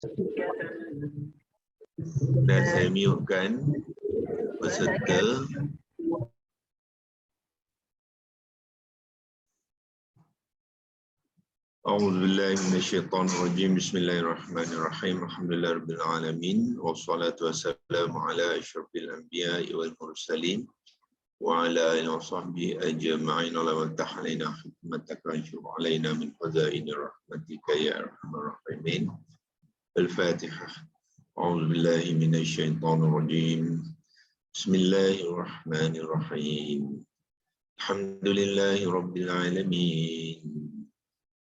Dan saya mute-kan peserta. A'udzubillahi minasyaitonir rajim. Bismillahirrahmanirrahim. Alhamdulillahirabbil alamin wassalatu wassalamu ala asyrafil anbiya'i wal mursalin wa ala alihi washabbihi ajma'in. Allahumma iftah alaina hikmataka wanshur alaina min khazaini rahmatika ya arhamar rahimin. Al-Fatihah. A'udzubillahi minasyaitonir rajim. Bismillahirrahmanirrahim. Alhamdulillahi rabbil alamin.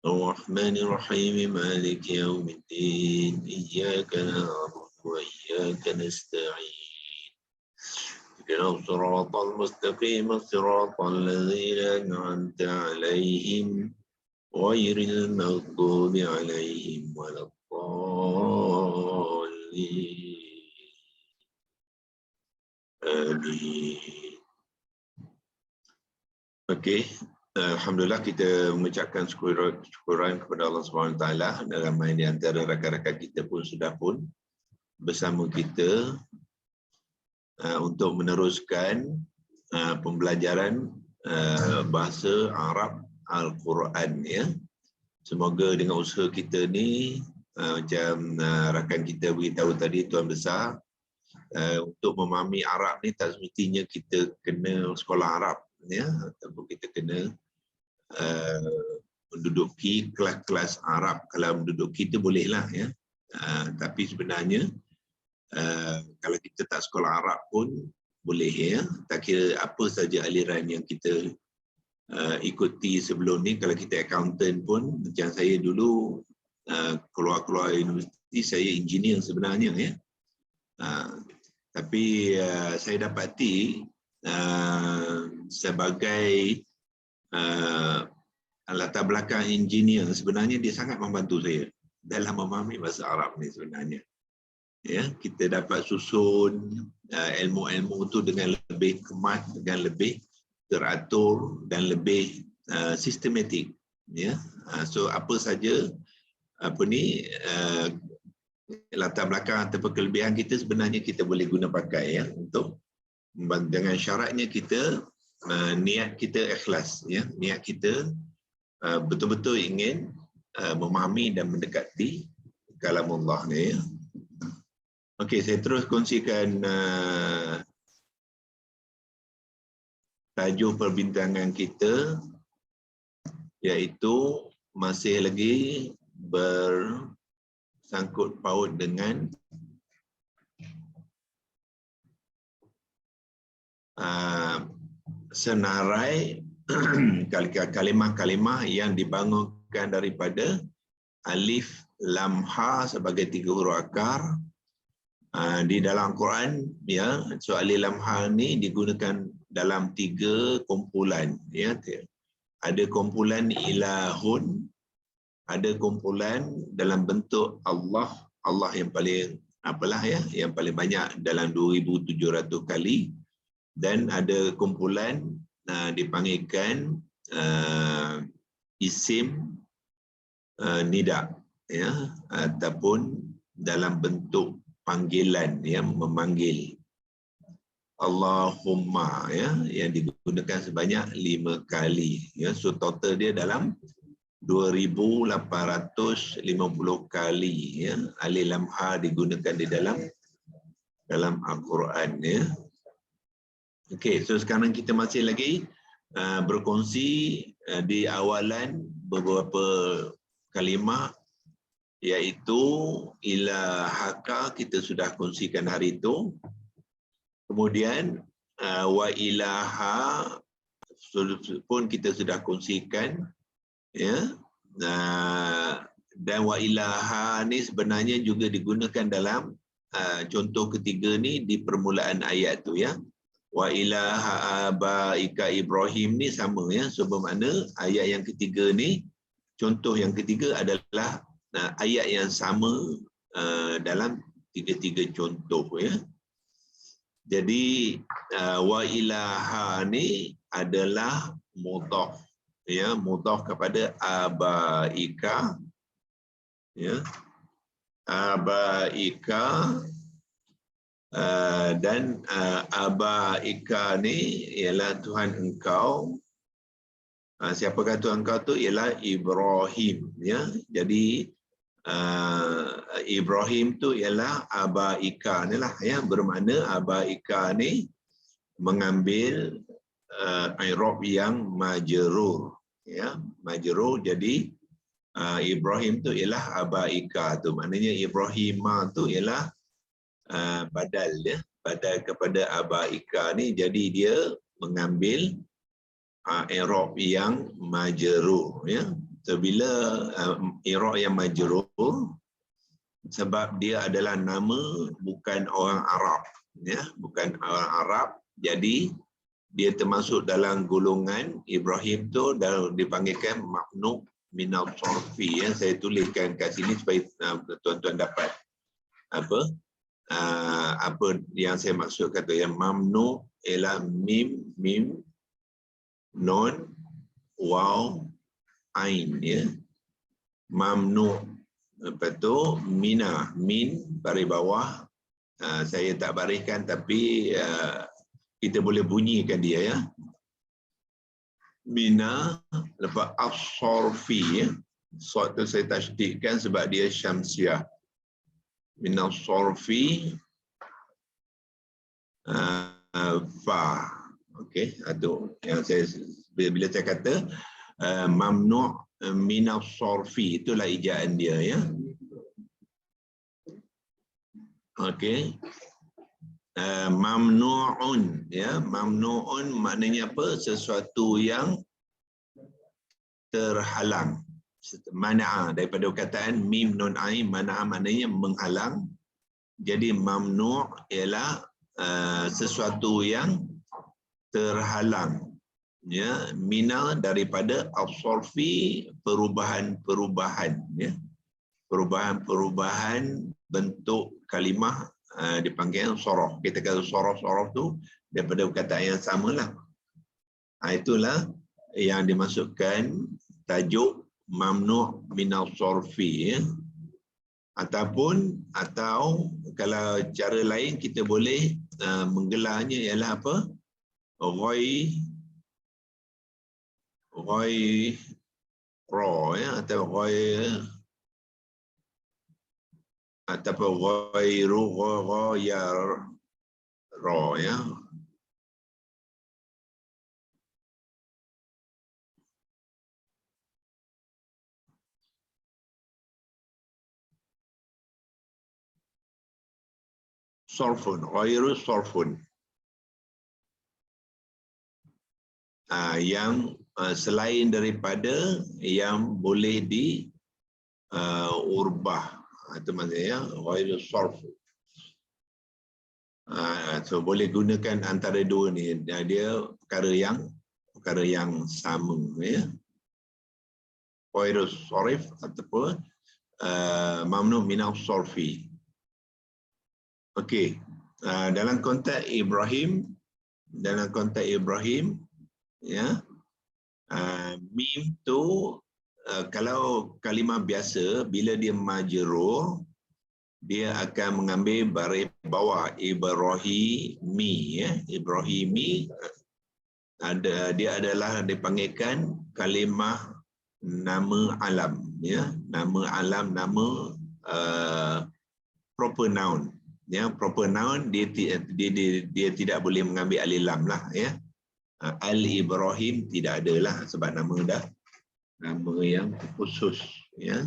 الرحمن الرحيم مالك يوم الدين إياك نعبد وإياك نستعين اهدنا الصراط المستقيم صراط الذين أنعمت عليهم غير المغضوب عليهم ولا الضالين آمين. Okey. Alhamdulillah, kita mengucapkan syukuran kepada Allah SWT dan ramai di antara rakan-rakan kita pun sudah pun bersama kita untuk meneruskan pembelajaran bahasa Arab Al-Quran, ya. Semoga dengan usaha kita ni, macam rakan kita beritahu tadi, Tuan Besar, untuk memahami Arab ni tak semestinya kita kena sekolah Arab, ya, ataupun kita kena menduduki kelas-kelas Arab. Kalau menduduki itu bolehlah, ya. Tapi sebenarnya kalau kita tak sekolah Arab pun boleh, ya. Tak kira apa saja aliran yang kita ikuti sebelum ni. Kalau kita accountant pun, macam saya dulu keluar universiti, saya engineer sebenarnya, ya. Tapi saya dapati sebagai latar belakang engineer, sebenarnya dia sangat membantu saya dalam memahami bahasa Arab ni sebenarnya. Ya, kita dapat susun ilmu-ilmu tu dengan lebih kemat, dengan lebih teratur dan lebih sistematik. Ya, so apa saja latar belakang atau kelebihan kita sebenarnya kita boleh guna pakai, ya, untuk dengan syaratnya kita niat kita ikhlas, ya, niat kita betul-betul ingin memahami dan mendekati kalamullah ni, ya. Okey, saya terus kongsikan tajuk perbincangan kita, iaitu masih lagi bersangkut paut dengan senarai kalimah-kalimah yang dibangunkan daripada alif, lam, ha sebagai 3 huruf akar di dalam Quran, ya. So alif, lam, ha ni digunakan dalam 3 kumpulan, ya. Ada kumpulan ilahun, ada kumpulan dalam bentuk Allah, Allah yang paling yang paling banyak dalam 2700 kali. Dan ada kumpulan dipanggilkan isim nida, ya, ataupun dalam bentuk panggilan, ya, memanggil. Allahumma, ya, yang digunakan sebanyak 5 kali, ya. So total dia dalam 2850 kali, ya, alif lam ha digunakan di dalam Al-Quran, ya. Okey, so sekarang kita masih lagi berkongsi di awalan beberapa kalimah, iaitu ilahaka kita sudah kongsikan hari itu. Kemudian wa ilaha pun kita sudah kongsikan, ya. Dan wa ilaha ni sebenarnya juga digunakan dalam contoh ketiga ni di permulaan ayat tu, ya. Wa ilaha abaika Ibrahim ni sama, ya. So bermakna ayat yang ketiga ni, contoh yang ketiga adalah ayat yang sama dalam 3 contoh, ya. Jadi wa ilaha ni adalah mudhaf, ya, mudhaf kepada abaika, ya. abaika, dan abaika ni ialah Tuhan engkau. Siapakah Tuhan engkau tu? Ialah Ibrahim, ya. Jadi Ibrahim tu ialah abaika ni lah, ya, bermakna abaika ni mengambil i'rab yang majrur, ya, majrur. Jadi Ibrahim tu ialah abaika tu, maknanya Ibrahima tu ialah badal, ya, badal kepada abaika ni. Jadi dia mengambil i'rab yang majrur, ya. So bila i'rab yang majrur, sebab dia adalah nama bukan orang Arab, ya, bukan orang Arab, jadi dia termasuk dalam golongan Ibrahim tu dan dipanggilkan mamnu minal sorfi, ya. Saya tuliskan kat sini supaya tuan-tuan dapat apa yang saya maksud. Kata yang mamnu ialah mim non waw ain, ya. Mamnu, lepas tu mina, min baris bawah, saya tak bariskan tapi kita boleh bunyikan dia, ya. Mina lepas as-sorfi, ya. Sort tu saya tasdidkan sebab dia syamsiah. Mina sorfi fa. Okey, itu yang saya, bila saya kata mamnu' mina sorfi, itulah ejaan dia, ya. Okey. Mamnu'un, ya. Mamnu'un maknanya apa? Sesuatu yang terhalang. Mana'a, daripada perkataan mim nun ain, mana'a maknanya menghalang. Jadi mamnu' ialah sesuatu yang terhalang, ya, mina daripada as-sorfi, perubahan-perubahan, ya. Perubahan-perubahan bentuk kalimah dipanggil sorof. Kita kata sorof tu daripada perkataan yang samalah. Itulah yang dimasukkan tajuk mamnu' minal sorfi, ya. Atau kalau cara lain kita boleh menggelarnya ialah apa? Ghayra, ya, atau ghairu ghayar ra, ya. Sorfun, ghairu sorfun. Yang selain daripada yang boleh diubah, itu maksudnya ghairu sorfu. So boleh gunakan antara dua ni, dia perkara yang sama, ya. Ghairu sorif ataupun mamnu minal sorfi. Okey, dalam konteks Ibrahim, ya, mim tu kalau kalimah biasa bila dia majrur, dia akan mengambil baris bawah Ibrahimi, ya. Ibrahimi dia adalah dipanggilkan kalimah nama alam, ya. Nama alam, nama proper noun, ya. Proper noun dia tidak boleh mengambil alif lam lah, ya. Al-Ibrahim tidak adalah sebab nama yang khusus, ya.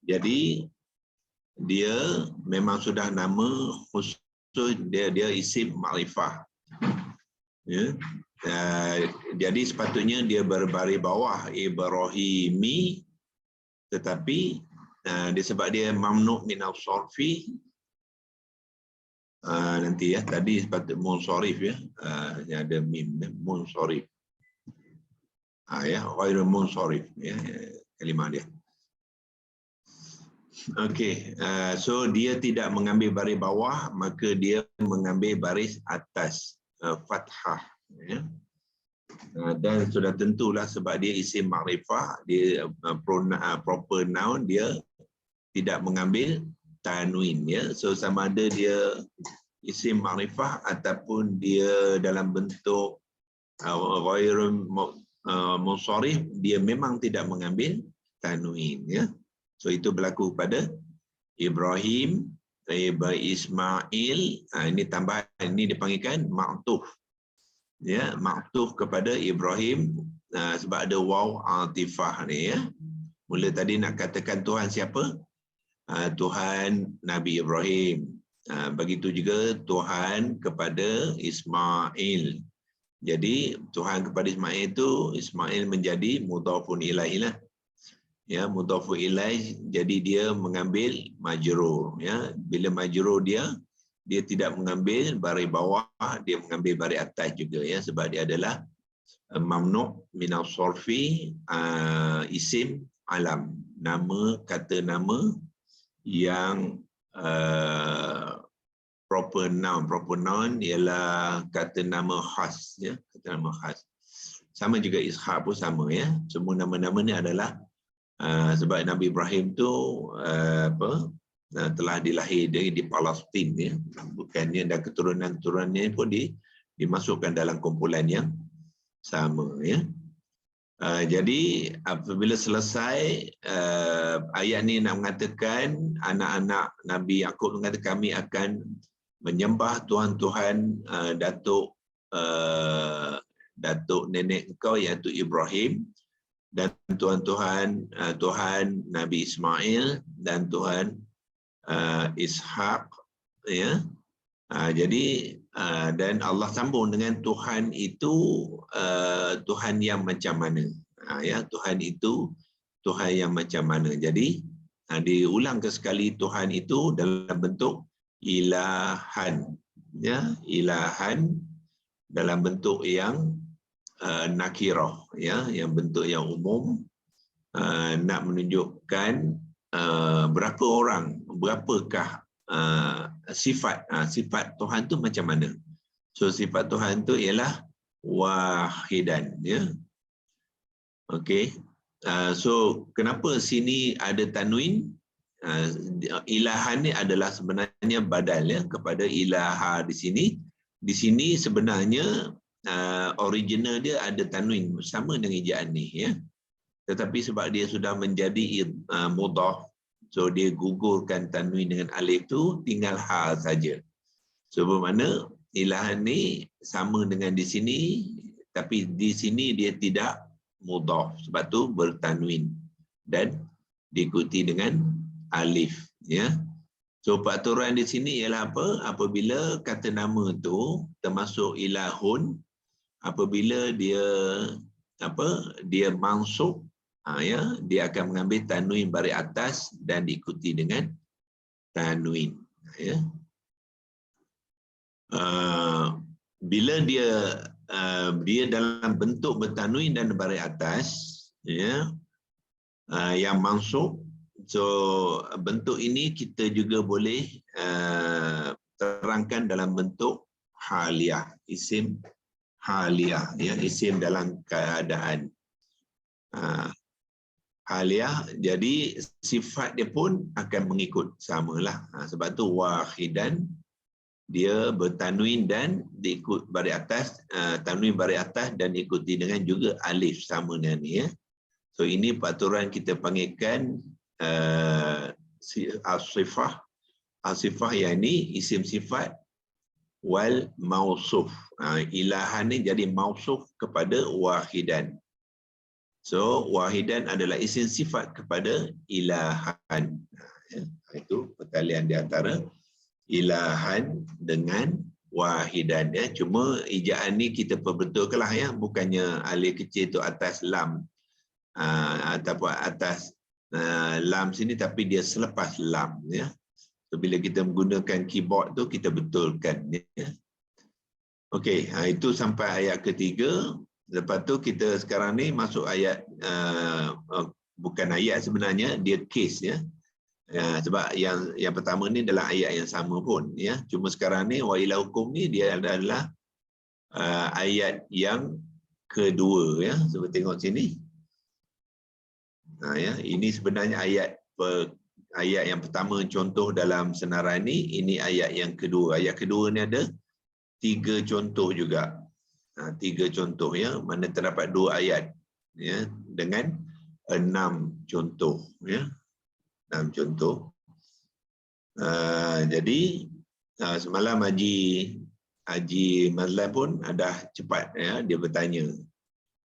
Jadi dia memang sudah nama khusus, dia isim ma'rifah, ya. Jadi sepatutnya dia berbaris bawah Ibrahimi, tetapi disebab dia mamnu' minal sorfi, nanti, ya, tadi sepatut munsharif, ya, yang ada mim, munsharif, ya, ghairu munsharif, ya, kalimah dia. Okey, so dia tidak mengambil baris bawah, maka dia mengambil baris atas, fathah, ya. Dan sudah tentulah sebab dia isim makrifah, dia proper noun, dia tidak mengambil tanwin, ya. So sama ada dia isim ma'rifah ataupun dia dalam bentuk ghairun munsharif, dia memang tidak mengambil tanwin, ya. So itu berlaku pada Ibrahim, Ismail. Ini tambahan, ini dipanggilkan ma'tuf, ya, ma'tuf kepada Ibrahim, sebab ada waw atifah ni, ya. Mula tadi nak katakan Tuhan siapa? Tuhan Nabi Ibrahim. Begitu juga Tuhan kepada Ismail. Jadi Tuhan kepada Ismail itu, Ismail menjadi mudhafun ilaih lah. Ya, mudhafun ilaih, jadi dia mengambil majrur, ya. Bila majrur dia tidak mengambil baris bawah, dia mengambil baris atas juga, ya, sebab dia adalah mamnu' minas sarfi, isim alam, nama, kata nama yang proper noun ialah kata nama khas, ya, kata nama khas. Sama juga Ishaq pun sama, ya. Semua nama-nama ni adalah sebab Nabi Ibrahim tu telah dilahir di Palestin, ya. Bukannya, dan keturunan-keturunannya pun dimasukkan dalam kumpulan yang sama, ya. Jadi apabila selesai ayat ni nak mengatakan anak-anak Nabi Yaqub mengatakan kami akan menyembah Tuhan-Tuhan datuk nenek engkau iaitu Ibrahim, dan Tuhan Nabi Ismail dan Tuhan Ishaq, ya. Jadi dan Allah sambung dengan Tuhan itu Tuhan yang macam mana, ya, Tuhan itu Tuhan yang macam mana. Jadi diulang ke sekali Tuhan itu dalam bentuk ilahan, ya, ilahan dalam bentuk yang nakirah, ya, yang bentuk yang umum, nak menunjukkan berapakah sifat Tuhan tu macam mana. So sifat Tuhan tu ialah wahidan, ya. Okey. So kenapa sini ada tanwin? Ilahan ni adalah sebenarnya badal, ya, kepada ilaha di sini. Di sini sebenarnya original dia ada tanwin sama dengan ejaan ni, ya. Tetapi sebab dia sudah menjadi mudhaf, so dia gugurkan tanwin dengan alif tu, tinggal ha saja. So bermakna ilahan ni sama dengan di sini, tapi di sini dia tidak mudhaf, sebab tu bertanwin dan diikuti dengan alif, ya. So peraturan di sini ialah apa? Apabila kata nama tu termasuk ilahun, apabila dia mansub, ya, dia akan mengambil tanwin baris atas dan diikuti dengan tanwin, ya. Bila dia dalam bentuk bertanwin dan baris atas, ya, yang mansub, so bentuk ini kita juga boleh terangkan dalam bentuk haliyah, isim haliyah, ya, isim dalam keadaan haliyah. Jadi sifat dia pun akan mengikut samalah. Sebab tu wahidan dia bertanwin dan diikut baris atas, tanwin baris atas dan diikuti dengan juga alif sama dengan ni, ya. So ini peraturan kita panggilkan as-sifah. As-sifah yang ni isim sifat wal mausuf. Ilahan ni jadi mausuf kepada wahidan. So wahidan adalah isim sifat kepada ilahan. Itu pertalian di antara ilahan dengan wahidan, ya. Cuma ejaan ni kita perbetulkanlah, ya, bukannya alif kecil tu atas lam ataupun atas lam sini, tapi dia selepas lam, ya. So, bila kita menggunakan keyboard tu kita betulkan, ya. Okey, itu sampai ayat ketiga. Lepas tu kita sekarang ni masuk ayat bukan ayat sebenarnya, dia case, ya. Sebab yang pertama ni adalah ayat yang sama pun, ya. Cuma sekarang ni wa ila hukum ni dia adalah ayat yang kedua, ya. Cuba tengok sini. Ya, ini sebenarnya ayat ayat yang pertama contoh dalam senarai ini ayat yang kedua. Ayat kedua ni ada 3 contoh juga. 3 contoh ya, mana terdapat 2 ayat ya dengan 6 contoh ya. 6 contoh. Jadi semalam Haji Mazlan pun ada cepat ya, dia bertanya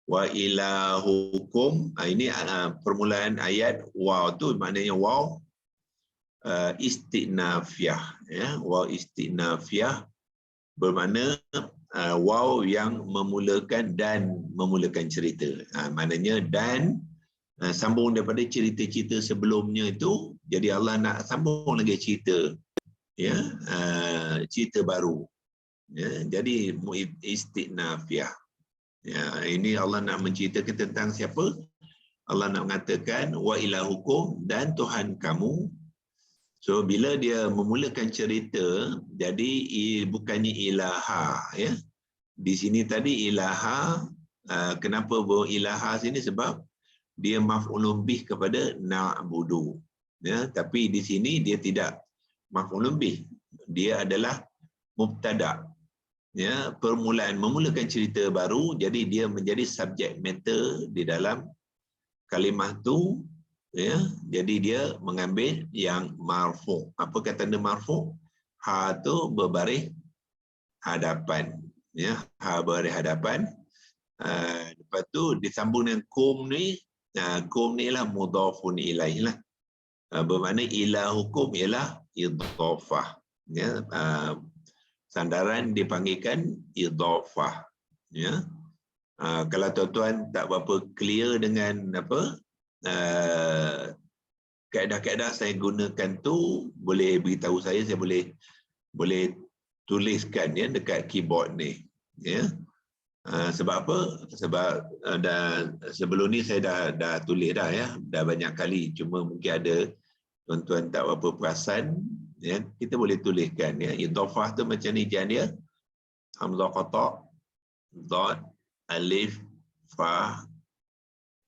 wa ilahukum, ini permulaan ayat waw tu maknanya waw istinafiyah ya, waw istinafiyah bermakna waw yang memulakan dan memulakan cerita. Maknanya dan sambung daripada cerita-cerita sebelumnya itu, jadi Allah nak sambung lagi cerita ya, cerita baru ya, jadi istinafiyah ya. Ini Allah nak menceritakan tentang siapa? Allah nak mengatakan wa ilahukum, dan Tuhan kamu. So bila dia memulakan cerita, jadi bukannya ilaha ya. Di sini tadi ilaha, kenapa ilaha sini? Sebab dia maf'ulun bih kepada na'budu ya, tapi di sini dia tidak maf'ulun bih, dia adalah mubtada ya, permulaan memulakan cerita baru, jadi dia menjadi subjek matter di dalam kalimah tu ya. Jadi dia mengambil yang marfu'. Apa kata dia marfu'? Ha tu berbaris hadapan ya, ha berbaris hadapan. Lepas tu disambung dengan kum ni. Kum ni lah mudhafun ilaih lah. Bermakna ilahukum ialah idhafah ya. Sandaran dipanggilkan idhafah ya. Kalau tuan-tuan tak berapa clear dengan apa kaedah-kaedah saya gunakan tu, boleh beritahu saya boleh tuliskan ya dekat keyboard ni ya. Sebab apa? Sebab sebelum ni saya dah tulis dah ya, dah banyak kali, cuma mungkin ada tuan-tuan tak berapa perasan ya, kita boleh tuliskan ya. Idhafah tu macam ni jan dia, hamzah qata, dot, alif, fa,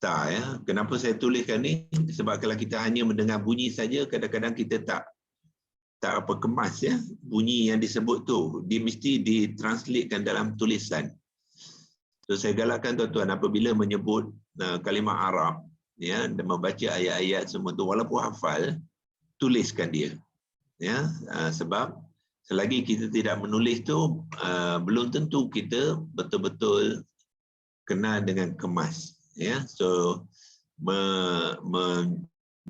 ta ya. Kenapa saya tuliskan ni? Sebab kalau kita hanya mendengar bunyi saja, kadang-kadang kita tak apa kemas ya bunyi yang disebut tu, dia mesti ditranslatekan dalam tulisan. So saya galakkan tuan-tuan apabila menyebut kalimah Arab ya, dan membaca ayat-ayat semua tu, walaupun hafal, tuliskan dia ya. Sebab selagi kita tidak menulis tu, belum tentu kita betul-betul kenal dengan kemas ya. So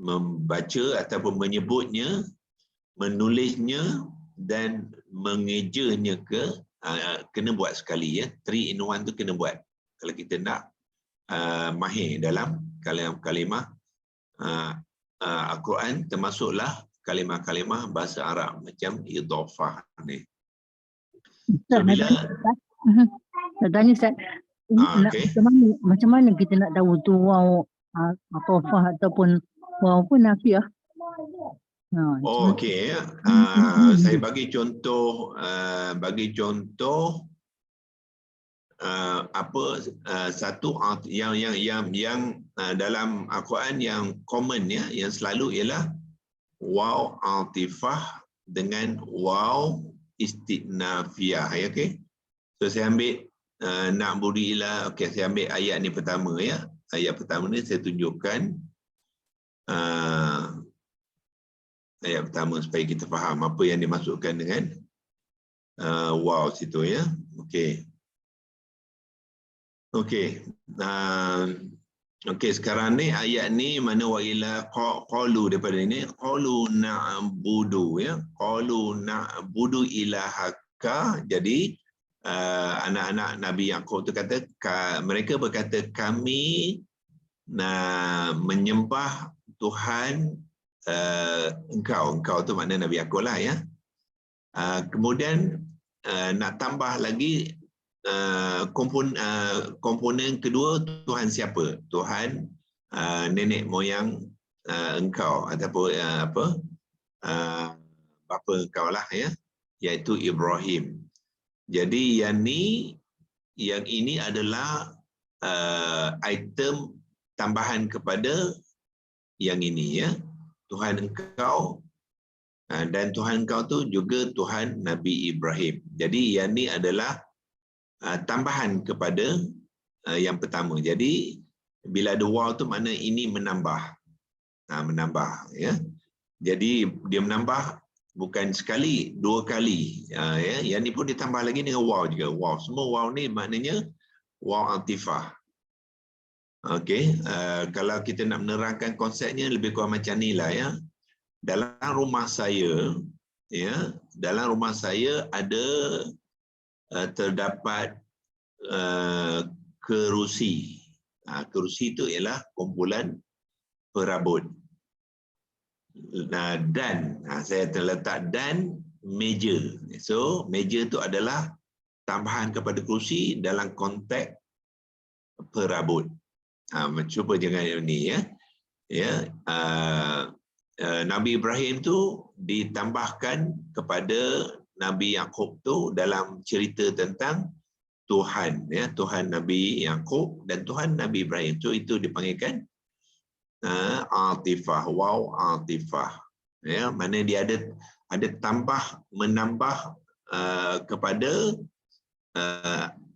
membaca ataupun menyebutnya, menulisnya dan mengejanya kena buat sekali ya. 3 in 1 tu kena buat kalau kita nak mahir dalam kalimah Al-Quran, termasuklah kalimah-kalimah bahasa Arab macam idhafah ni. So bila Saya tanya Ustaz, okay. macam mana kita nak tahu tu waw atofah ataupun waw pun nafiah? Okey ya. Saya bagi contoh apa satu yang dalam Al-Quran yang common ya, yang selalu ialah waw atifah dengan waw istinafiyah ya. Okey. So saya ambil na'budu ila, okey, saya ambil ayat ni pertama ya. Ayat pertama ni saya tunjukkan ayat pertama supaya kita faham apa yang dimasukkan dengan waw situ ya. Okey. Okey. Okey, sekarang ni ayat ni mana wa ila qalu, daripada ini qalu na'budu ya. Qalu na'budu ilahaka. Jadi anak-anak Nabi Yaqub tu kata, mereka berkata kami menyembah Tuhan engkau tu makna Nabi Yaqub lah ya. Kemudian nak tambah lagi komponen kedua, Tuhan siapa? Tuhan nenek moyang engkau ataupun bapa engkau lah ya, iaitu Ibrahim. Jadi yang ini adalah item tambahan kepada yang ini ya. Tuhan engkau, dan Tuhan engkau tu juga Tuhan Nabi Ibrahim. Jadi yang ni adalah tambahan kepada yang pertama. Jadi bila ada waw tu makna ini menambah. Menambah, ya. Jadi dia menambah bukan sekali, dua kali. Ya. Yang ni pun ditambah lagi dengan waw juga. Waw. Semua waw ni maknanya waw atifah. Okey, kalau kita nak menerangkan konsepnya lebih kurang macam ni lah, ya. Dalam rumah saya, ya, dalam rumah saya ada terdapat kerusi. Kerusi itu ialah kumpulan perabot. Dan saya terletak dan meja. So meja itu adalah tambahan kepada kerusi dalam konteks perabot. Cuba jangan ini, ya. Ya, Nabi Ibrahim tu ditambahkan kepada Nabi Yaqub tu dalam cerita tentang Tuhan, ya, Tuhan Nabi Yaqub dan Tuhan Nabi Ibrahim. So itu dipanggilkan atifah, waw atifah. Ya, mana dia ada tambah menambah kepada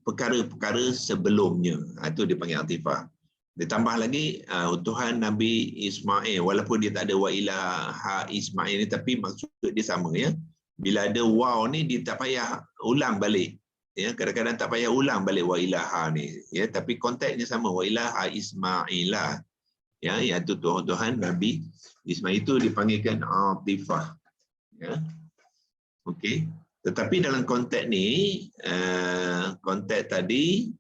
perkara-perkara sebelumnya. Itu dipanggil atifah. Ditambah lagi Tuhan Nabi Ismail, walaupun dia tak ada wa ilaha Ismail ni, tapi maksud dia sama, ya. Bila ada waw ni dia tak payah ulang balik, ya. Kadang-kadang tak payah ulang balik wa ilaha ni, ya, tapi konteksnya sama, wa ilaha Ismailah, ya, iaitu Tuhan Nabi Ismail. Itu dipanggilkan atifah, ya. Okey, tetapi dalam konteks ni, konteks tadi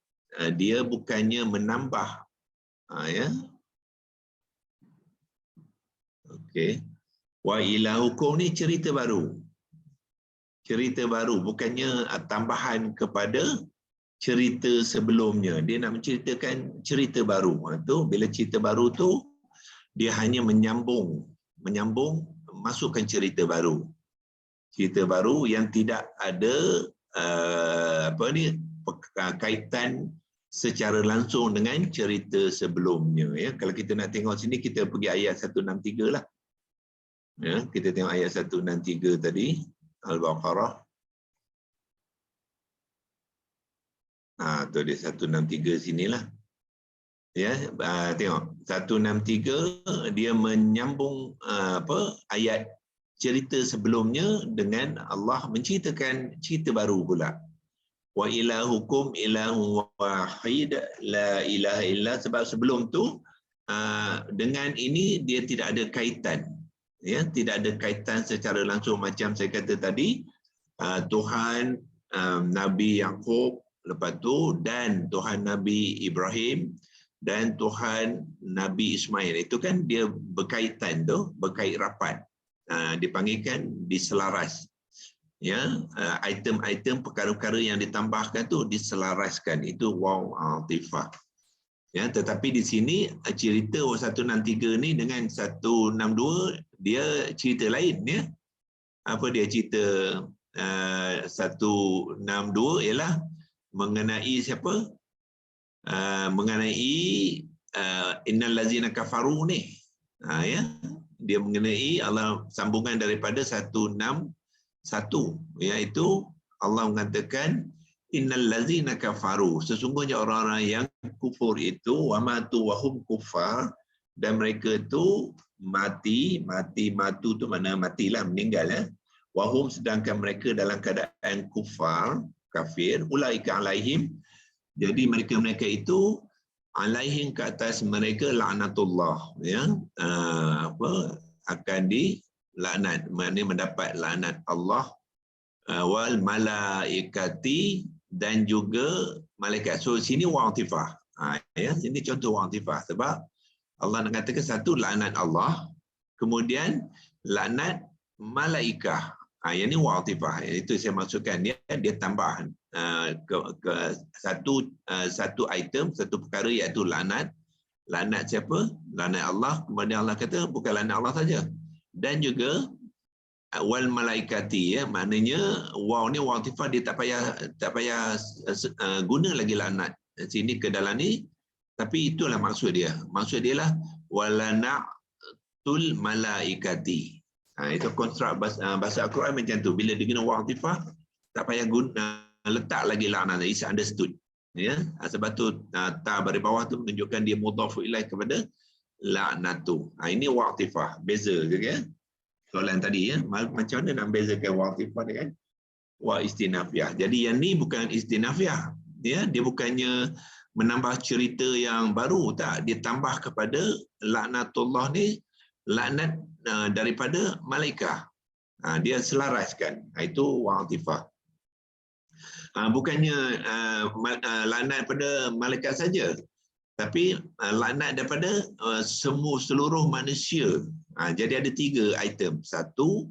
dia bukannya menambah, ya. Okey. Wa ilahukum ni cerita baru. Cerita baru, bukannya tambahan kepada cerita sebelumnya. Dia nak menceritakan cerita baru. Tu bila cerita baru tu dia hanya menyambung masukkan cerita baru. Cerita baru yang tidak ada kaitan secara langsung dengan cerita sebelumnya, ya. Kalau kita nak tengok sini, kita pergi ayat 163 lah. Ya, kita tengok ayat 163 tadi, Al-Baqarah. Tu dia 163 sinilah. Ya, tengok 163 dia menyambung ayat cerita sebelumnya dengan Allah menceritakan cerita baru pula. Wa ilahukum ilahun wahid la ilaha illa. Sebab sebelum tu dengan ini dia tidak ada kaitan, ya, tidak ada kaitan secara langsung. Macam saya kata tadi, Tuhan Nabi Yaqub, lepas tu dan Tuhan Nabi Ibrahim dan Tuhan Nabi Ismail, itu kan dia berkaitan tu, berkait rapat, dipanggilkan diselaras. Ya, item-item perkara-perkara yang ditambahkan tu diselaraskan, itu waw atifah. Ya, tetapi di sini cerita 163 ni dengan 162 dia cerita lain, ya. Apa dia cerita 162 ialah mengenai siapa? Mengenai innal ladzina kafaru ni. Ya, dia mengenai Allah, sambungan daripada 161, iaitu Allah mengatakan innal ladzina kafaru, sesungguhnya orang-orang yang kufur itu, wa matu wa hum kuffar, dan mereka itu matu tu mana matilah, meninggal, ya. Wa hum, sedangkan mereka dalam keadaan kufar, kafir, ulaika alaihim, jadi mereka itu alaihim, ke atas mereka laknatullah, ya, akan dilaknat, maknanya mendapat laknat Allah, wal malaikati, dan juga malaikat. So sini wa'atifah, ya, ini contoh wa'atifah. Sebab Allah nak katakan satu laknat Allah, kemudian laknat malaikah. Yang ini wa'atifah. Itu saya maksudkan, dia tambah ke satu item, satu perkara, iaitu laknat. Laknat siapa? Laknat Allah. Kemudian Allah kata bukan laknat Allah saja, dan juga wal malaikati, ya, maknanya waw ni wa'atifah, dia tak payah guna lagi laknat sini ke dalam ni, tapi itulah maksud dia. Maksud dia lah walana tul malaikati. Itu konstruk bahasa Al-Quran macam tu. Bila dia guna waw atifah, tak payah guna letak lagi laknat. It's understood. Ya, sebab tu ta dari bawah tu menunjukkan dia mudhaf ilaih kepada laknatu. Ini waw atifah. Beza ke ya? Soalan tadi ya, macam mana nak bezakan waw atifah dengan waw istinafiah. Jadi yang ni bukan istinafiah. Ya, dia bukannya menambah cerita yang baru, tak, dia tambah kepada laknatullah ni laknat daripada malaikat. Dia selaraskan. Itu waw atifah. Bukannya laknat pada malaikat saja, tapi laknat daripada seluruh manusia. Jadi ada 3 item. Satu,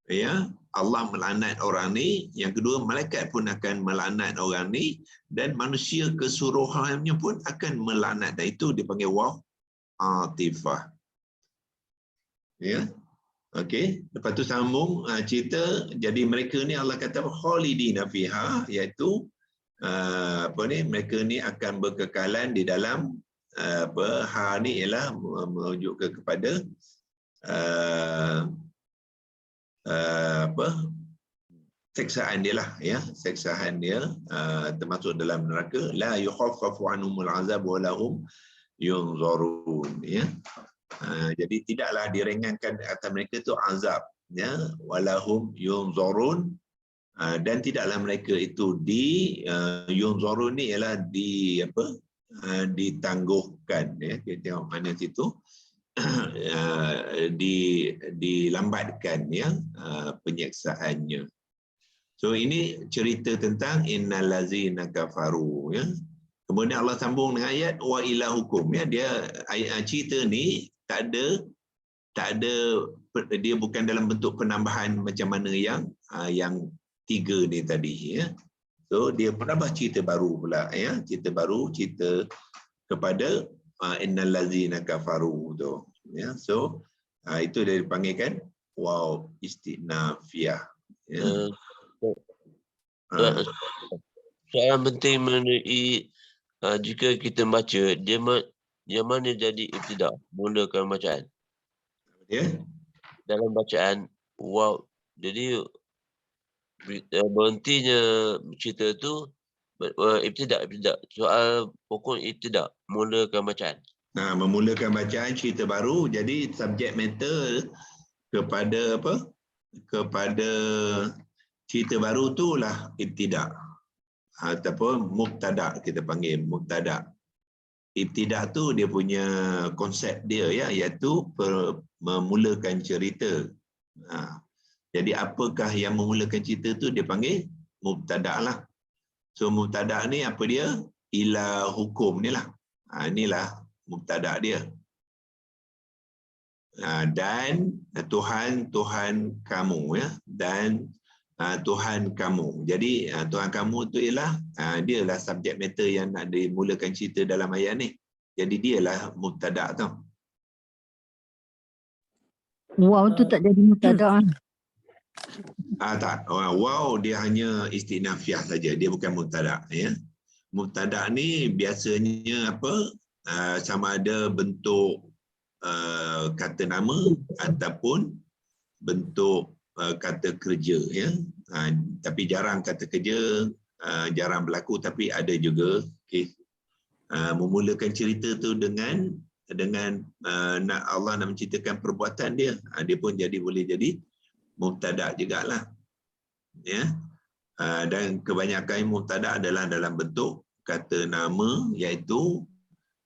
ya, Allah melaknat orang ni. Yang kedua, malaikat pun akan melaknat orang ni, dan manusia keseluruhannya pun akan melaknat. Dan itu dipanggil waw atifah. Ya. Okey, lepas tu sambung cerita. Jadi mereka ni Allah kata khalidina fiha, iaitu mereka ni akan berkekalan di dalam ni ialah merujuk kepada seksaan dia lah, ya, seksaan dia termasuk dalam neraka. La yukhaffafu anhumul azab wa lahum yunzarun, ya. Jadi tidaklah diringankan atas mereka tu azab, ya, walahum yunzarun, dan tidaklah mereka itu yunzarun ni ialah ditangguhkan, ya. Kita tengok mana situ dilambatkan, ya, penyeksaannya. So ini cerita tentang innal ladzina kafaru, ya. Kemudian Allah sambung dengan ayat wa ilahukum, ya. Dia cerita ni tak ada dia bukan dalam bentuk penambahan macam mana yang 3 ni tadi, ya. So dia menambah cerita baru pula, ya, cerita baru, cerita kepada innal ladzina kafaru tu, ya. So itu dia dipanggilkan waw istinafiyah, ya. Soalan penting mengenai jika kita baca dia mana jadi ibtidak, mulakan bacaan. Ya. Dalam bacaan waw, jadi berhentinya cerita tu ibtidak. Soal pokok ibtidak, mulakan bacaan. Memulakan bacaan cerita baru, jadi subjek matter kepada kepada cerita baru itulah ibtidak, ataupun mubtada, kita panggil mubtada. Ibtidak tu dia punya konsep dia, ya, iaitu memulakan cerita. Jadi apakah yang memulakan cerita tu dia panggil mubtada lah. So mubtada ni apa dia? Ila hukum ni lah. Inilah mubtada dia. Dan Tuhan kamu, ya, dan Tuhan kamu. Jadi Tuhan kamu tu ialah dialah subjek matter yang nak dimulakan cerita dalam ayat ni. Jadi dialah mubtada tu. Wow tu tak jadi mubtada. Tak. Wow dia hanya istinafiah saja. Dia bukan mubtada, ya. Mubtada ni biasanya sama ada bentuk kata nama ataupun bentuk kata kerja, ya. Tapi jarang kata kerja, jarang berlaku, tapi ada juga kes memulakan cerita tu dengan nak Allah nak menceritakan perbuatan dia. Dia pun boleh jadi mubtada jugalah, ya. Dan kebanyakan mubtada adalah dalam bentuk kata nama, iaitu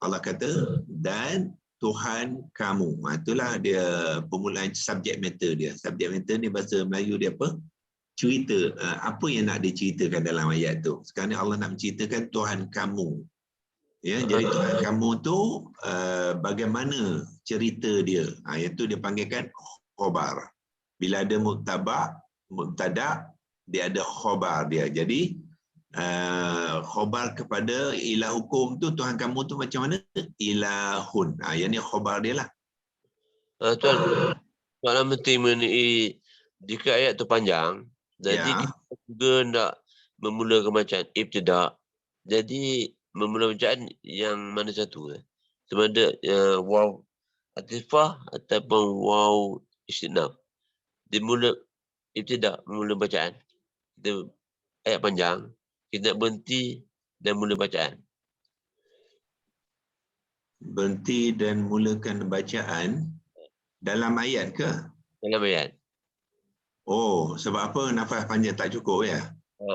Allah kata dan Tuhan kamu. Itulah dia permulaan subjek matter dia. Subjek matter ni bahasa Melayu dia apa? Cerita. Apa yang nak diceritakan dalam ayat tu. Sekarang ni Allah nak menceritakan Tuhan kamu. Ya, jadi Tuhan kamu tu bagaimana cerita dia. Iaitu dia panggilkan khobar. Bila ada mubtada, dia ada khobar dia. Jadi khobar kepada ilah hukum tu, Tuhan kamu tu macam mana? Ilahun. Yang ni khobar dia lah. Tuan, soalan penting mengenai jika ayat tu panjang, jadi kita juga nak memulakan bacaan ibtidak. Jadi memulakan bacaan yang mana satu? Sama ada waw atifah ataupun waw istinaf. Dia mula ibtidak, mula bacaan. Kita ayat panjang, kita nak berhenti dan mula bacaan. Berhenti dan mulakan bacaan dalam ayat ke? Dalam ayat. Oh, sebab apa nafas panjang tak cukup ya?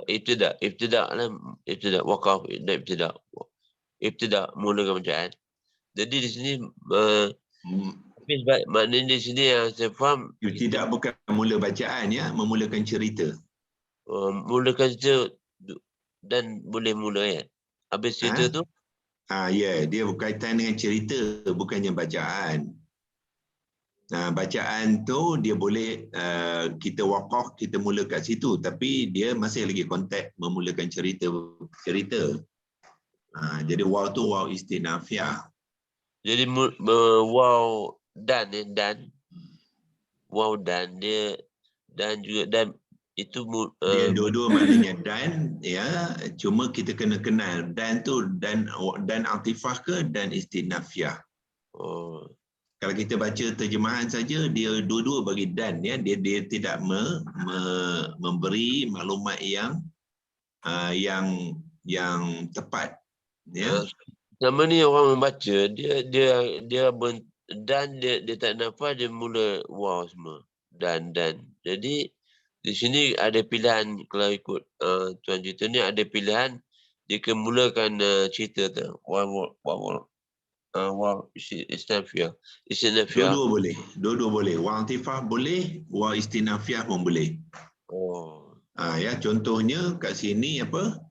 Ibtidak lah, ibtidak, waqaf dan ibtidak mulakan bacaan. Jadi di sini maknanya di sini yang saya faham Tidak bukan mula bacaan ya, memulakan cerita. mulakan cerita dan boleh mula ayat. Habis cerita tu Ya, dia berkaitan dengan cerita, bukannya bacaan. Bacaan tu dia boleh kita waqaf, kita mula kat situ, tapi dia masih lagi konteks memulakan cerita. Jadi waw tu waw istinafiah. jadi waw dan waw dan dia dan juga dan itu Dia dua-dua maknanya dan ya, cuma kita kena kenal dan tu dan atifah ke dan istinafiah. Kalau kita baca terjemahan saja, dia dua-dua bagi dan ya, dia tidak memberi maklumat yang tepat ya. Selama ni orang membaca dia dan dia tak nafas, dia mula waw semua dan jadi di sini ada pilihan. Kalau ikut tuan cerita ni ada pilihan dia mulakan cerita tu waw istinafiah. Dua-dua boleh. Waw atifah boleh, waw istinafiah pun boleh. Ya, contohnya kat sini apa?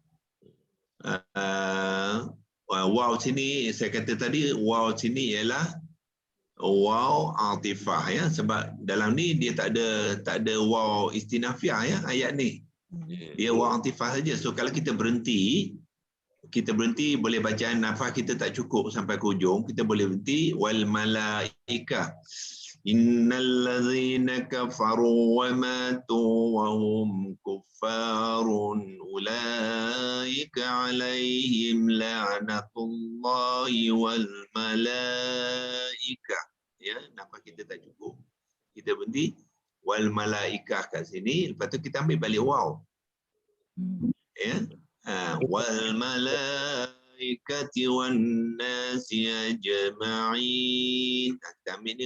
Waw sini saya kata tadi, waw sini ialah waw atifah ya, sebab dalam ni dia tak ada waw istinafiah ya ayat ni. Dia waw atifah saja. So kalau kita berhenti boleh bacaan nafas kita tak cukup sampai ke hujung, kita boleh berhenti wal malaikah innal ladzina kafaru wa matu wa hum kuffarun ulaika alaihim la'natullahi wal malaikah. Ya, nafas kita tak cukup, kita berhenti wal malaikah kat sini, lepas tu kita ambil balik waw. Ya. Wal malaikati wan nasi ajma'in. Kita ambil ni,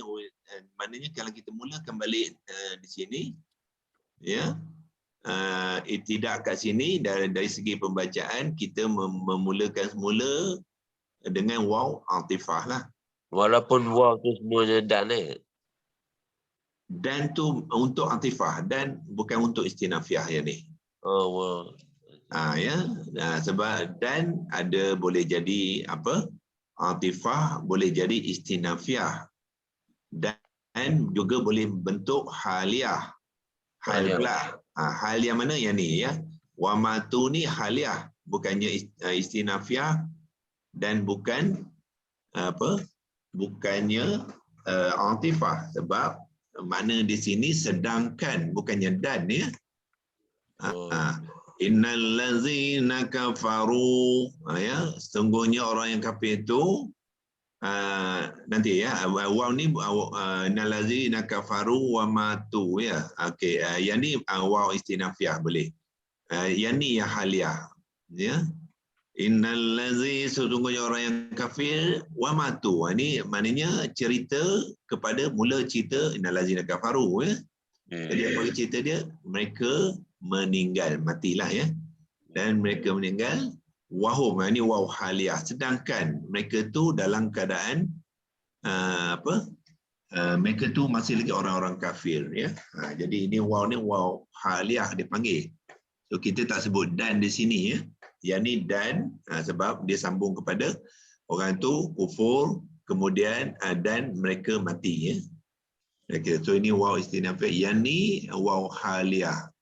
maknanya kalau kita mulakan balik di sini ya, tidak kat sini dari segi pembacaan kita memulakan semula dengan waw atifah lah. Walaupun waw tu semuanya dan Dan tu untuk atifah dan bukan untuk istinafiah ya ni. Wow. Sebab dan ada boleh jadi apa? Atifah, boleh jadi istinafiah. Dan juga boleh bentuk haliah. Hal pula. Hal yang mana yang ni ya? Wa matu ni haliah, bukannya istinafiah dan bukan apa? Bukannya atifah, sebab makna di sini sedangkan, bukannya dan ya. Innal ladzina kafaru, ya, sesungguhnya orang yang kafir itu nanti ya, waw ni innal ladzina kafaru wa matu ya. Okey, yang ni waw istinafiah boleh. Yang ni ya haliah ya. Innal ladzi, sesungguhnya orang yang kafir wa matu. Ini maknanya cerita kepada mula cerita innal ladzina kafaru ya. Jadi apa cerita dia? Mereka meninggal, matilah ya, dan mereka meninggal wahum, ini waw haliyah, sedangkan mereka tu dalam keadaan mereka tu masih lagi orang-orang kafir ya. Jadi ini waw haliyah dipanggil. So kita tak sebut dan di sini ya. Yang ni dan sebab dia sambung kepada orang tu kufur, kemudian dan mereka mati ya. Okay, so ini waw istinafiah. Yang ni waw haliyah.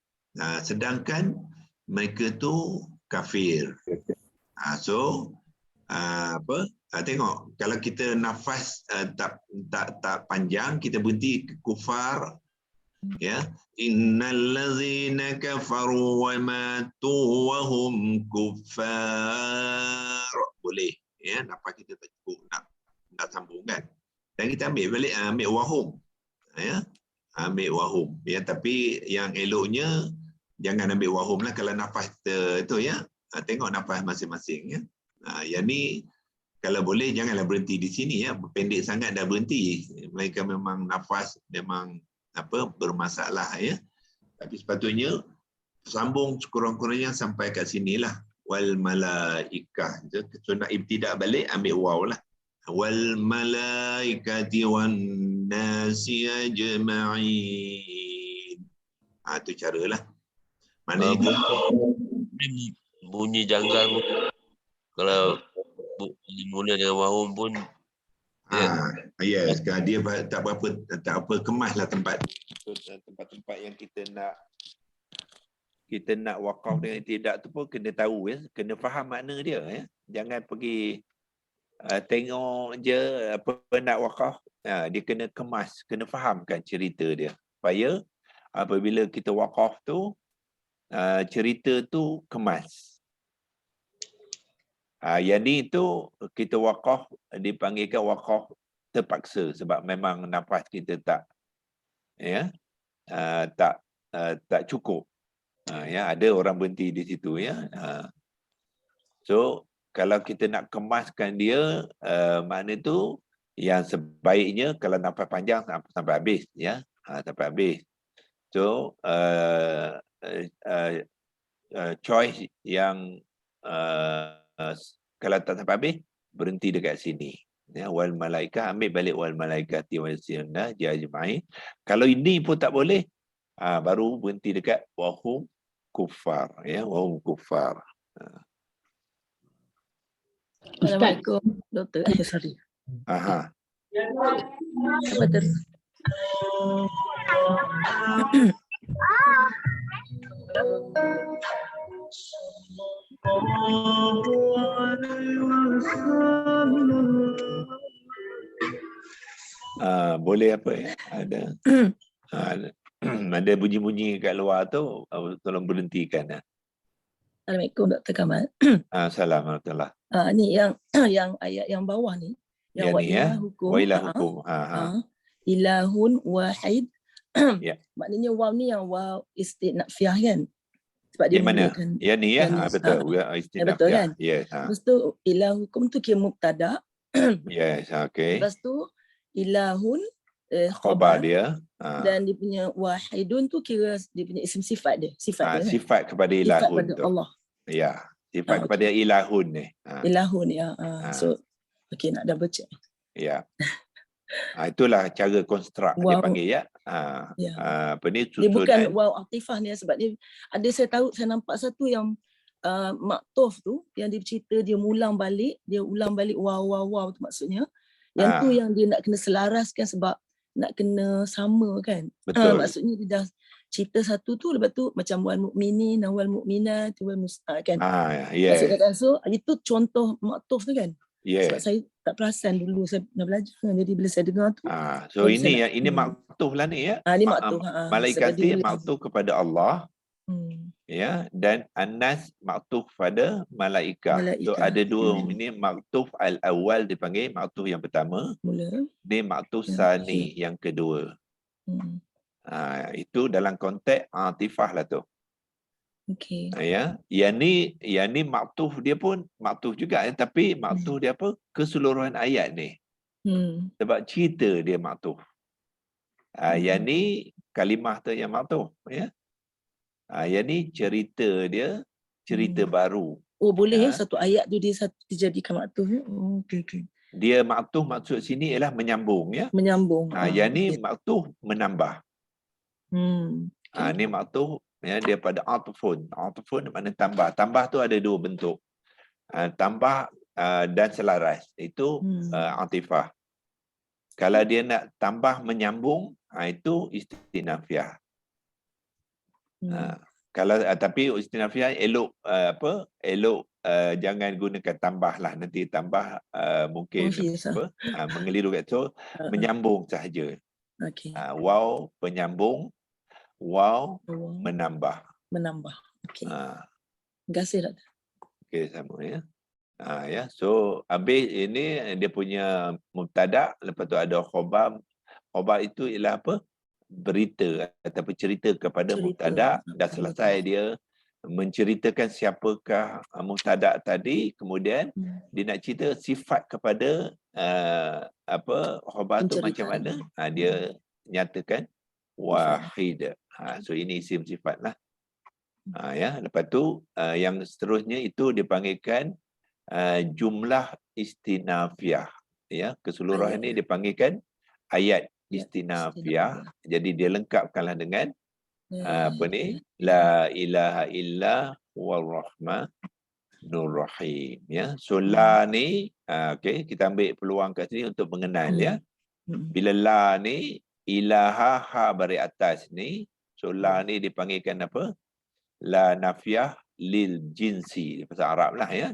Sedangkan mereka tu kafir. Tengok, kalau kita nafas tak panjang, kita berhenti kufar ya. Innal ladzina kafaru wa matu wa hum kuffar. Boleh ya, nafas kita tak cukup nak sambung kan. Dan kita ambil balik, ambil wahum. Ya. Ambil wahum. Ya, tapi yang eloknya jangan ambil wahum lah kalau nafas itu ya. Tengok nafas masing-masing ya. Yang ni kalau boleh janganlah berhenti di sini ya. Pendek sangat dah berhenti. Mereka memang nafas memang bermasalah ya. Tapi sepatutnya sambung sekurang-kurangnya sampai kat sinilah. Wal malaikah. So nak ibtidak balik ambil waw lah. Wal malaikati wan nasi ajma'in. Itu caralah. Maknanya bunyi janggal pun. Kalau mula dengan wahum pun yes, dia tak apa kemaslah tempat-tempat yang kita nak wakaf dengan tidak tu pun kena tahu ya, kena faham makna dia ya. Jangan pergi tengok je apa nak wakaf, dia kena kemas, kena fahamkan cerita dia supaya apabila kita wakaf tu cerita tu kemas. Yang ni tu kita wakaf dipanggilkan wakaf terpaksa sebab memang nafas kita tak cukup. Ya, ada orang berhenti di situ ya. So kalau kita nak kemaskan dia, makna tu yang sebaiknya kalau nafas panjang sampai habis ya, sampai habis. So choice yang kalau tak sampai habis berhenti dekat sini ya. Wal malaikah, ambil balik wal malaikati wal sinna jajmain. Kalau ini pun tak boleh, baru berhenti dekat wahum kufar ya, wahum kufar. Assalamualaikum doktor. Sorry. Aha. Apa tu? Boleh apa ya? Ada. Ada bunyi-bunyi kat luar tu, tolong berhentikan. Assalamualaikum Dr. Kamal. Assalamualaikum. Ni yang ayat yang bawah ni, yang wa ilahukum, wa ilahukum. Ilahun wahid. Ya. Maknanya waw ni yang waw istinafiyah kan? Sebab dia mana? mulakan. Ya ni ya, betul. Betul kan? Yes. Lepas tu ilahukum tu kira mubtada. Yes, okay. Lepas tu ilahun khabar dia. Dan dia punya wahidun tu kira dia punya isim sifat dia. Sifat dia sifat kepada ilahun. Sifat pada Allah. Ya, sifat kepada ilahun ni. Ilahun ya. So, okay, nak double check. Ya. Itulah cara konstruk dia panggil ya. Apa ni susunan. Dia bukan waw atifah ni sebab dia ada saya nampak satu yang maktuf tu yang dia cerita dia ulang balik waw tu maksudnya. Yang tu yang dia nak kena selaraskan sebab nak kena sama kan. Betul. Maksudnya dia dah cerita satu tu, lepas tu macam wal mukminin wal mukminat wal kan. Yes. Maksudnya kan, so itu contoh maktuf tu kan. Yes. Sebab saya tak perasan dulu, saya dah belajar kan. Jadi bila saya dengar tu. So ini maktuf lah ni ya. Ini maktuf. Malaikat maktuf kepada Allah. Ya, dan Anas maktuf pada malaikah. So ada dua, ini maktuf al-awwal dipanggil maktuf yang pertama. Ini maktuf sani yang kedua. Itu dalam konteks atifah lah tu. Okay. Ya, yang ni maktuf dia pun maktuf juga, tapi maktuf dia apa? Keseluruhan ayat ni. Sebab cerita dia maktuf. Yang ni kalimah tu yang maktuf ya. Yang ni cerita dia, cerita baru. Oh boleh satu ayat tu dia dijadikan maktuf ya. Okay. Dia maktuf maksud sini ialah menyambung ya. Menyambung. Yang ni maktuf menambah. Ni maktuf ya, dia pada atufun. Atufun makna tambah. Tambah tu ada dua bentuk. Tambah dan selaras. Itu atifah. Kalau dia nak tambah menyambung, itu istinafiyah. Kalau tapi istinafiyah elok jangan gunakan tambah lah, nanti tambah mungkin mengeliru kat tu, menyambung sahaja. Waw penyambung, waw menambah. Okey. Terima kasih doktor. Okey, sama ya. Ya, so habis ini dia punya mubtada, lepas tu ada khabar. Khabar itu ialah apa? Berita ataupun cerita kepada Cerita. mubtada, dah selesai dia menceritakan siapakah mubtada tadi, kemudian dia nak cerita sifat kepada apa khabar tu macam mana? Dia nyatakan wahid. So ini isim sifat lah. Ya, lepas tu yang seterusnya itu dipanggilkan jumlah istinafiyah. Ya, keseluruhan ini dipanggilkan ayat istinafiyah. Jadi dia lengkapkanlah dengan apa ni? La ilaha illa huwar rahmanur rahim. Ya, so la ni okey, kita ambil peluang kat sini untuk mengenal ya. Bila la ni ilaha ha bari atas ni, so la ni dipanggilkan apa? La nafiyah lil jinsi, bahasa Arab lah ya.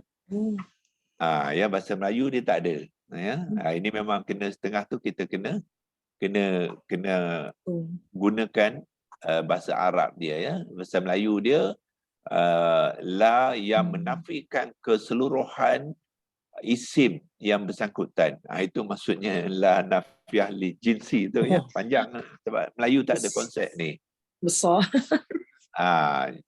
Ya, bahasa Melayu dia tak ada ya. Ini memang kena setengah tu kita kena gunakan bahasa Arab dia ya. Bahasa Melayu dia la yang menafikan keseluruhan isim yang bersangkutan. Itu maksudnya la nafiyah li jinsi tu ya. Panjang sebab Melayu tak ada konsep ni. Besar.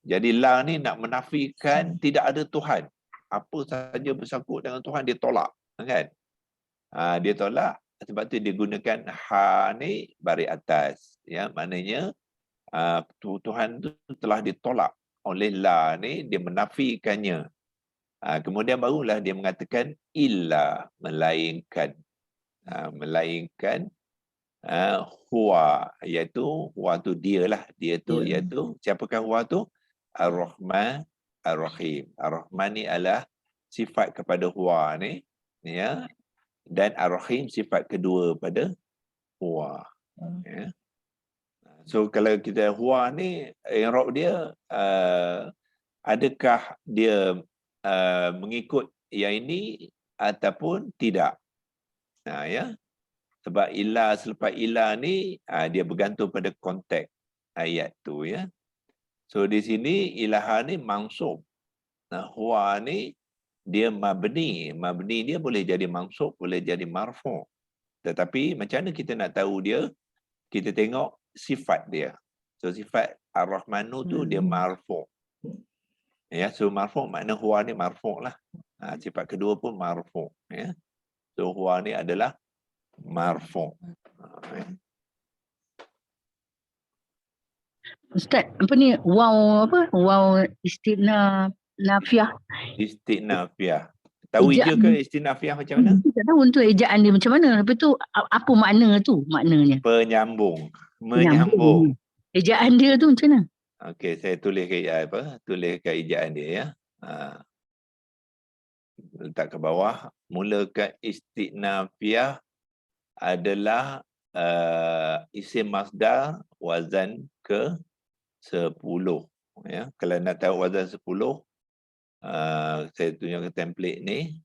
Jadi la ni nak menafikan tidak ada Tuhan. Apa saja bersangkut dengan Tuhan dia tolak, kan? Dia tolak, sebab tu dia gunakan ha ni baris atas, ya, maknanya Tuhan tu telah ditolak oleh la ni, dia menafikannya. Kemudian barulah dia mengatakan illa, melainkan, melainkan huwa, iaitu huwa tu dialah, dia tu iaitu siapakah huwa tu? Ar-Rahman Ar-Rahim. Ar-Rahman ni adalah sifat kepada huwa ni, ya, dan Ar-Rahim sifat kedua pada huwa. Ya. So kalau kita huwa ni i'rab dia adakah dia mengikut yang ini ataupun tidak? Ya. Sebab illa, selepas illa ni dia bergantung pada konteks ayat tu ya. So di sini ilaha ni mansub. Huwa ni dia mabni. Mabni dia boleh jadi mansub, boleh jadi marfu'. Tetapi macam mana kita nak tahu dia? Kita tengok sifat dia. So sifat Ar-Rahmanu tu dia marfu'. Ya, so marfu' makna huwa ni marfu' lah. Sifat kedua pun marfu', ya. So huwa ni adalah marfu'. Ustaz, apa ni? Waw apa? Waw istinafiyah. Istinafiyah. Tahu je ke istinafiyah macam mana? Tak tahu tu ejaan dia macam mana. Lepas tu apa makna tu? Maknanya. Penyambung. Menyambung. Ejaan dia tu macam mana? Okey, saya tulis ke tulis ke ejaan dia ya. Letak ke bawah. Mulakan istinafiyah adalah isim masdar wazan ke 10. Ya, kalau nak tahu wazan 10, saya tunjukkan template ni.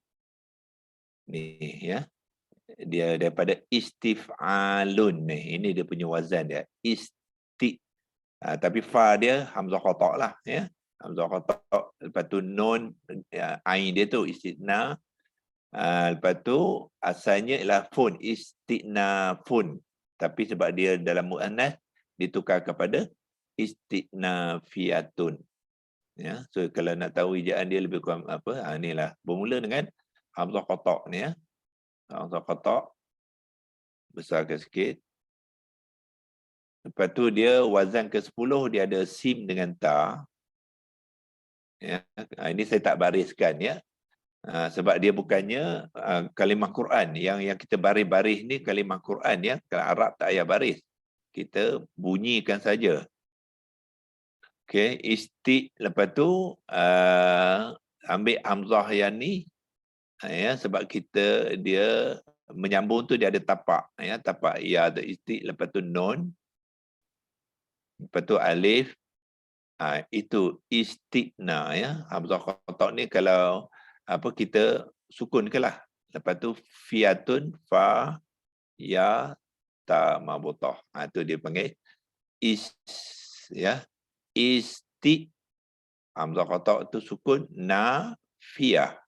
Ni ya. Dia daripada istif'alun ni. Ini dia punya wazan dia. Tapi fa dia hamzah qata' lah ya. Hamzah qata', lepas tu nun ain dia tu istithna. Lepas tu asalnya ialah fun, istinafun. Tapi sebab dia dalam muannas ditukar kepada istinafiyatun. Ya, so kalau nak tahu ejaan dia lebih kurang apa? Inilah bermula dengan hamzah qata' ni ya. Hamzah qata' besarkan sikit. Lepas tu dia wazan ke-10 dia ada sim dengan ta. Ya, ini saya tak bariskan ya. Sebab dia bukannya kalimah Quran. Yang kita baris-baris ni kalimah Quran ya. Kalau Arab tak payah baris. Kita bunyikan saja. Okey, lepas tu ambil hamzah yang ni ya, sebab dia menyambung tu dia ada tapak ya, tapak ya, ada lepas tu nun, lepas tu alif. Itu istighna ya. Hamzah qata' ni kalau apa kita sukun ke lah. Lepas tu fiatun fa ya ta mabutah. Itu dia panggil ya. Hamzah qata' tu sukun na fiyah.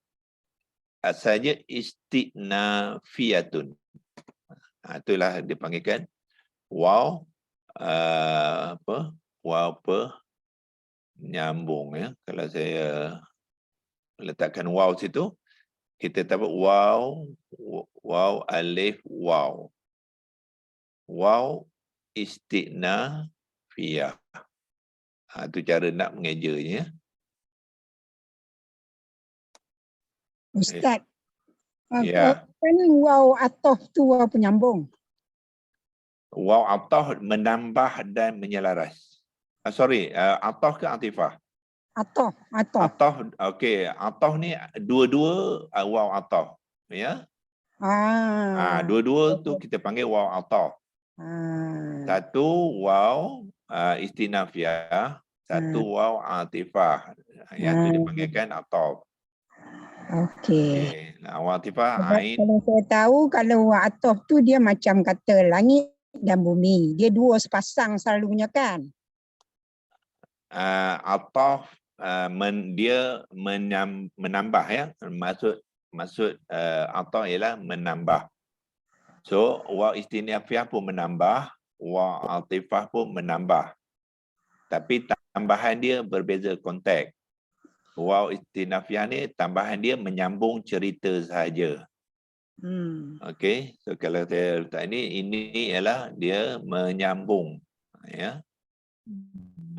asalnya istinafiyatun. Itulah dipanggilkan waw waw nyambung ya. Kalau saya letakkan waw situ, kita dapat waw alif waw. Waw istinafiyah. Itu cara nak mengejanya. Ustaz, Ya. kan waw atof tu waw penyambung. Waw atah menambah dan menyelaras. Atah ke atifah? Atof. Atah, okey. Atah ni dua-dua waw atah. Ya. Dua-dua tu kita panggil waw atah. Satu waw istinafiyah, satu waw atifah. Yang tu dipanggilkan atah. Okey. Waw atifah ain. Kalau saya tahu, kalau waw atof tu dia macam kata langit dan bumi. Dia dua sepasang selalunya kan? Ataf dia menambah ya. Maksud ataf ialah menambah. So waw istinafiyah pun menambah, waw atifah pun menambah. Tapi tambahan dia berbeza konteks. Waw istinafiyah ni tambahan dia menyambung cerita sahaja. Okey, so kalau saya letak ini ialah dia menyambung. Ya.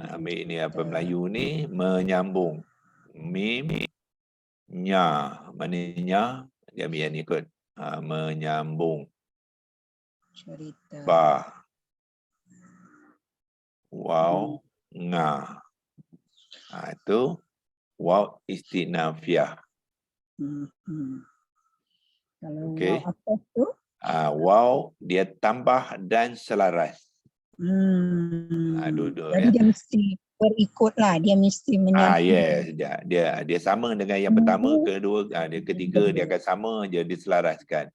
Ambil ni apa Melayu ni, menyambung. Mim, nya. Maknanya, dia ambil yang ni kot. Menyambung. Cerita. Ba. Waw, nga. Itu waw istinafiyah. Kalau Okey. waw atof tu? Waw, dia tambah dan selaras. Dua-dua Jadi ya. dia mesti berikut lah. Dia mesti menyambung. Yes, dia sama dengan yang pertama, kedua, dia ketiga dia akan sama je, diselaraskan.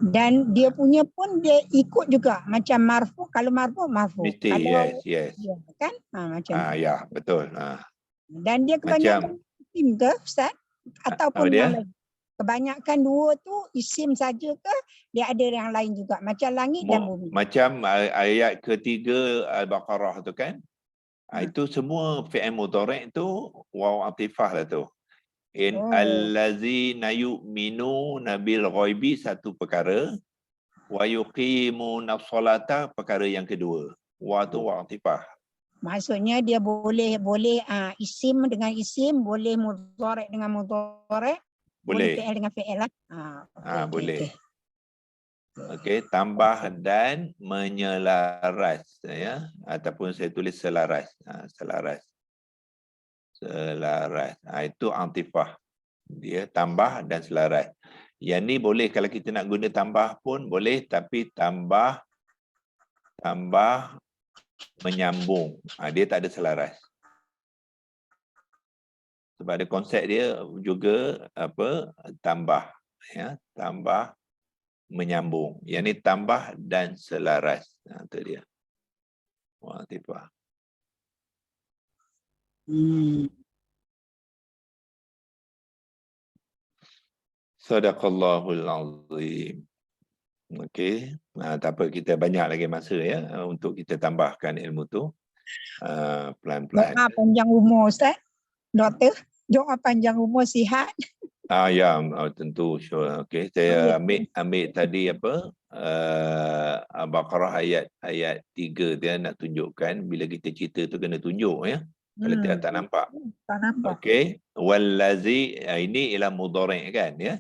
Dan dia punya pun dia ikut juga. Macam marfu, kalau marfu. Mesti, Kalau, yes. ya, kan? Macam tu. Ya, betul. Dan dia kebanyakan isim ke, Ustaz? Ataupun yang lain? Kebanyakan dua tu isim saja ke? Dia ada yang lain juga. Macam langit dan bumi. Macam ayat ketiga Al-Baqarah tu kan? Itu semua fi'il mudhari' tu waw atifah lah tu. Allazina yu'minuna bil ghaibi satu perkara, wa yuqimuna sholata perkara yang kedua. Wa tu waw atifah. Maksudnya dia boleh isim dengan isim, boleh mudhari' dengan mudhari', boleh fi'il dengan fi'il lah. Boleh. Okey, tambah dan menyelaras ya, ataupun saya tulis selaras. Selaras. Itu atifah. Dia tambah dan selaras. Yang ni boleh kalau kita nak guna tambah pun boleh, tapi tambah menyambung. Dia tak ada selaras. Sebab ada konsep dia juga tambah ya, tambah menyambung. Yang ni tambah dan selaras. Itu dia. Wah, tiba. Sadaqallahul azim. Okey. Tak apa, kita banyak lagi masa ya untuk kita tambahkan ilmu tu. Pelan-pelan. Doa panjang umur, Ustaz. Doktor, doa panjang umur sihat. Ya, tentu sure. Okey, saya ambil tadi Al-Baqarah ayat 3 dia nak tunjukkan bila kita cerita tu kena tunjuk ya. Kalau tak nampak. Tak nampak. Okey, wallazi ini ialah mudhari' kan ya.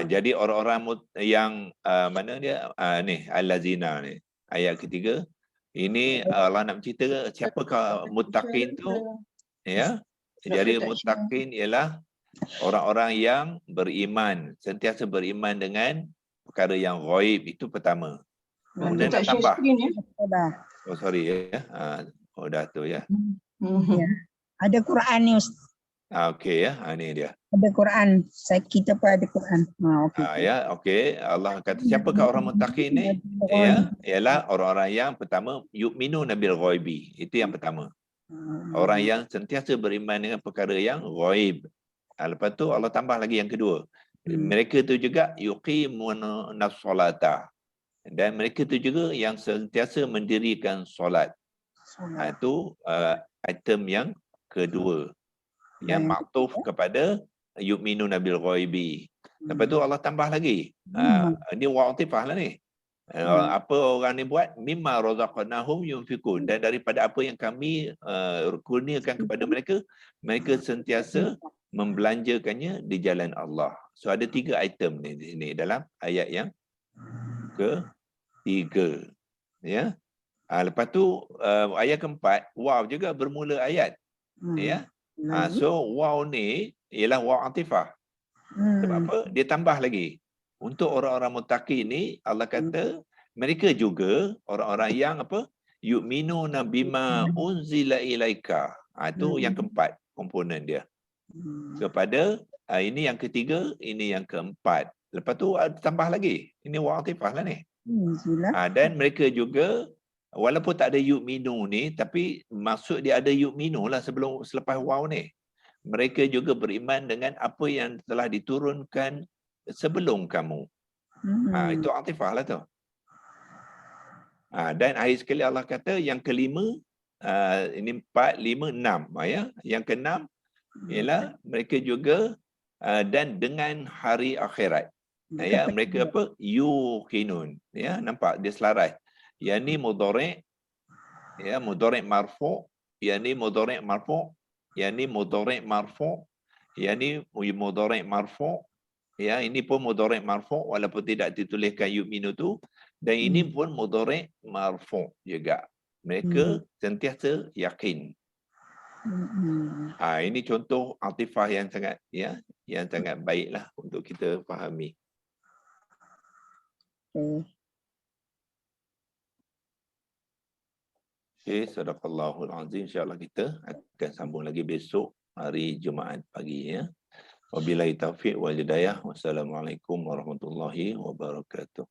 Jadi orang-orang yang mana dia ni allazina ni ayat ketiga ini Allah nak cerita siapakah muttaqin tu ya. Jadi muttaqin ialah orang-orang yang beriman, sentiasa beriman dengan perkara yang ghaib, itu pertama. Kemudian nak tambah. Oh sorry ya. Dah tu ya. Ada Quran ni Ustaz. Okey ya. Ni dia. Ada Quran. Kita pun ada Quran. Ya, okey. Allah kata siapakah orang muttaqin ni? Ya, ialah orang-orang yang pertama yu'minuna bil ghaibi. Itu yang pertama. Orang yang sentiasa beriman dengan perkara yang ghaib. Lepas tu Allah tambah lagi yang kedua. Mereka tu juga yuqimuna as-solata. Dan mereka tu juga yang sentiasa mendirikan solat. Itu item yang kedua. Yang maktuf kepada yu'minuna bil ghaibi. Lepas tu Allah tambah lagi. Ini wa'atifah lah ni. Apa orang ni buat? Mimma razaqnahum yunfikun. Dan daripada apa yang kami kurniakan kepada mereka, mereka sentiasa membelanjakannya di jalan Allah. So ada 3 item ni di sini dalam ayat yang ketiga. Ya. Lepas tu ayat keempat, waw juga bermula ayat. Ya. So waw ni ialah waw atifah. Sebab apa? Dia tambah lagi. Untuk orang-orang muttaqi ni Allah kata mereka juga orang-orang yang apa? Yu'minuna bima unzila ilaika. Itu yang keempat komponen dia. Kepada ini yang ketiga, ini yang keempat. Lepas tu tambah lagi. Ini waw atifah lah ni. Dan mereka juga walaupun tak ada yu'minu ni, tapi maksud dia ada yu'minu lah selepas waw ni. Mereka juga beriman dengan apa yang telah diturunkan sebelum kamu. Itu atifah lah tu. Dan akhir sekali Allah kata yang kelima, ini 4, 5, 6. Ya. Yang keenam ialah mereka juga dan dengan hari akhirat. Ya, mereka apa? Yuqinun. Ya, nampak dia selaras. Yang ni mudhari', ya, mudhari' marfu', yang ni mudhari' marfu', yang ni mudhari' marfu', yang ni mudhari' marfu', ya, ini pun mudhari' marfu' walaupun tidak dituliskan yu'minu tu, dan ini pun mudhari' marfu' juga. Mereka sentiasa yakin. Ini contoh atifah yang sangat yang sangat baiklah untuk kita fahami. Okay, sadaqallahul azim. InsyaAllah kita akan sambung lagi besok hari Jumaat pagi ya. Wabillahi taufiq wal hidayah. Wassalamualaikum warahmatullahi wabarakatuh.